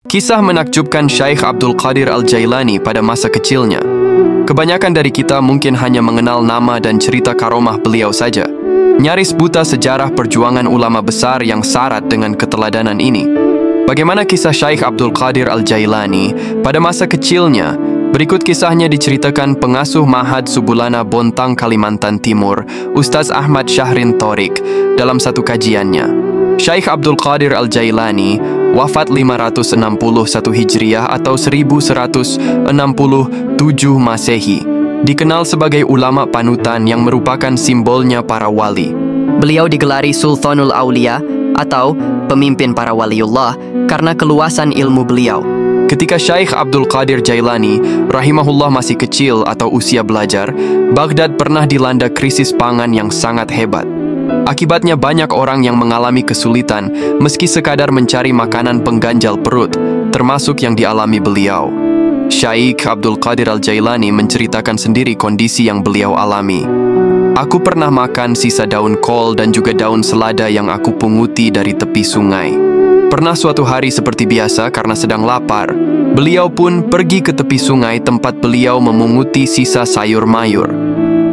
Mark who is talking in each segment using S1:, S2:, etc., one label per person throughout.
S1: Kisah menakjubkan Syekh Abdul Qadir Al-Jailani pada masa kecilnya. Kebanyakan dari kita mungkin hanya mengenal nama dan cerita karomah beliau saja. Nyaris buta sejarah perjuangan ulama besar yang syarat dengan keteladanan ini. Bagaimana kisah Syekh Abdul Qadir Al-Jailani pada masa kecilnya? Berikut kisahnya diceritakan pengasuh Ma'had Subulana Bontang, Kalimantan Timur, Ustaz Ahmad Syahrin Thorik, dalam satu kajiannya. Syekh Abdul Qadir Al-Jailani wafat 561 Hijriah atau 1167 Masehi. Dikenal sebagai ulama panutan yang merupakan simbolnya para wali.
S2: Beliau digelari Sultanul Aulia atau pemimpin para waliullah karena keluasan ilmu beliau.
S1: Ketika Syekh Abdul Qadir Jailani rahimahullah masih kecil atau usia belajar, Baghdad pernah dilanda krisis pangan yang sangat hebat. Akibatnya banyak orang yang mengalami kesulitan meski sekadar mencari makanan pengganjal perut, termasuk yang dialami beliau. Syekh Abdul Qadir Al-Jailani menceritakan sendiri kondisi yang beliau alami. Aku pernah makan sisa daun kol dan juga daun selada yang aku punguti dari tepi sungai. Pernah suatu hari seperti biasa karena sedang lapar, beliau pun pergi ke tepi sungai tempat beliau memunguti sisa sayur mayur.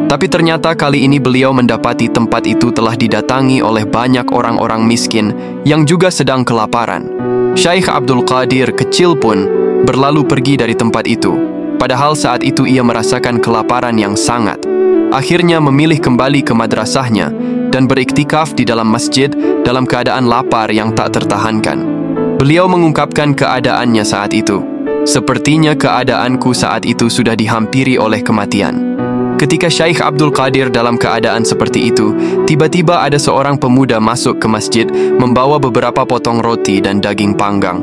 S1: Tapi ternyata kali ini beliau mendapati tempat itu telah didatangi oleh banyak orang-orang miskin yang juga sedang kelaparan. Syekh Abdul Qadir kecil pun berlalu pergi dari tempat itu, padahal saat itu ia merasakan kelaparan yang sangat. Akhirnya memilih kembali ke madrasahnya dan beriktikaf di dalam masjid dalam keadaan lapar yang tak tertahankan. Beliau mengungkapkan keadaannya saat itu. Sepertinya keadaanku saat itu sudah dihampiri oleh kematian. Ketika Syekh Abdul Qadir dalam keadaan seperti itu, tiba-tiba ada seorang pemuda masuk ke masjid membawa beberapa potong roti dan daging panggang.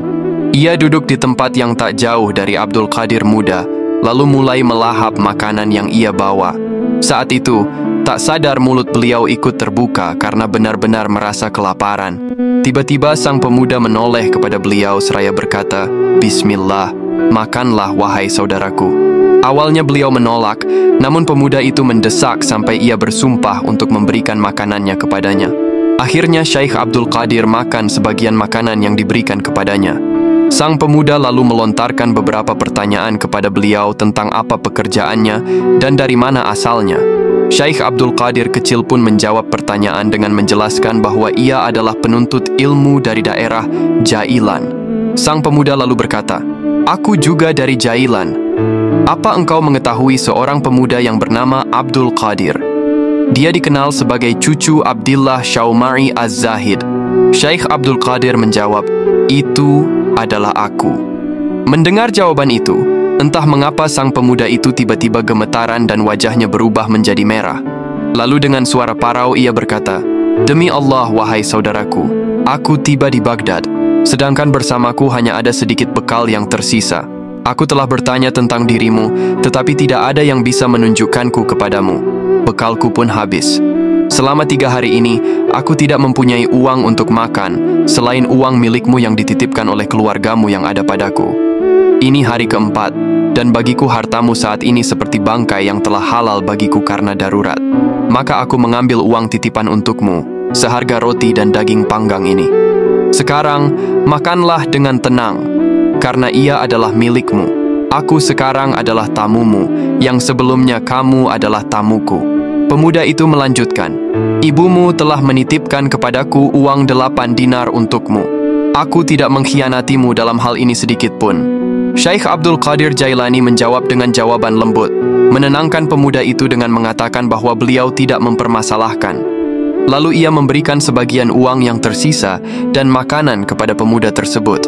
S1: Ia duduk di tempat yang tak jauh dari Abdul Qadir muda, lalu mulai melahap makanan yang ia bawa. Saat itu, tak sadar mulut beliau ikut terbuka karena benar-benar merasa kelaparan. Tiba-tiba sang pemuda menoleh kepada beliau seraya berkata, "Bismillah, makanlah wahai saudaraku." Awalnya beliau menolak, namun pemuda itu mendesak sampai ia bersumpah untuk memberikan makanannya kepadanya. Akhirnya Syekh Abdul Qadir makan sebagian makanan yang diberikan kepadanya. Sang pemuda lalu melontarkan beberapa pertanyaan kepada beliau tentang apa pekerjaannya dan dari mana asalnya. Syekh Abdul Qadir kecil pun menjawab pertanyaan dengan menjelaskan bahwa ia adalah penuntut ilmu dari daerah Jailan. Sang pemuda lalu berkata, "Aku juga dari Jailan. Apa engkau mengetahui seorang pemuda yang bernama Abdul Qadir? Dia dikenal sebagai cucu Abdillah Syauma'i Az-Zahid." Syekh Abdul Qadir menjawab, "Itu adalah aku." Mendengar jawaban itu, entah mengapa sang pemuda itu tiba-tiba gemetaran dan wajahnya berubah menjadi merah. Lalu dengan suara parau ia berkata, "Demi Allah, wahai saudaraku, aku tiba di Baghdad, sedangkan bersamaku hanya ada sedikit bekal yang tersisa. Aku telah bertanya tentang dirimu, tetapi tidak ada yang bisa menunjukkanku kepadamu. Bekalku pun habis. Selama 3 hari ini, aku tidak mempunyai uang untuk makan, selain uang milikmu yang dititipkan oleh keluargamu yang ada padaku. Ini hari keempat, dan bagiku hartamu saat ini seperti bangkai yang telah halal bagiku karena darurat. Maka aku mengambil uang titipan untukmu, seharga roti dan daging panggang ini. Sekarang, makanlah dengan tenang, karena ia adalah milikmu. Aku sekarang adalah tamumu, yang sebelumnya kamu adalah tamuku." Pemuda itu melanjutkan, "Ibumu telah menitipkan kepadaku uang 8 dinar untukmu. Aku tidak mengkhianatimu dalam hal ini sedikit pun." Syekh Abdul Qadir Jailani menjawab dengan jawaban lembut, menenangkan pemuda itu dengan mengatakan bahwa beliau tidak mempermasalahkan. Lalu ia memberikan sebagian uang yang tersisa dan makanan kepada pemuda tersebut.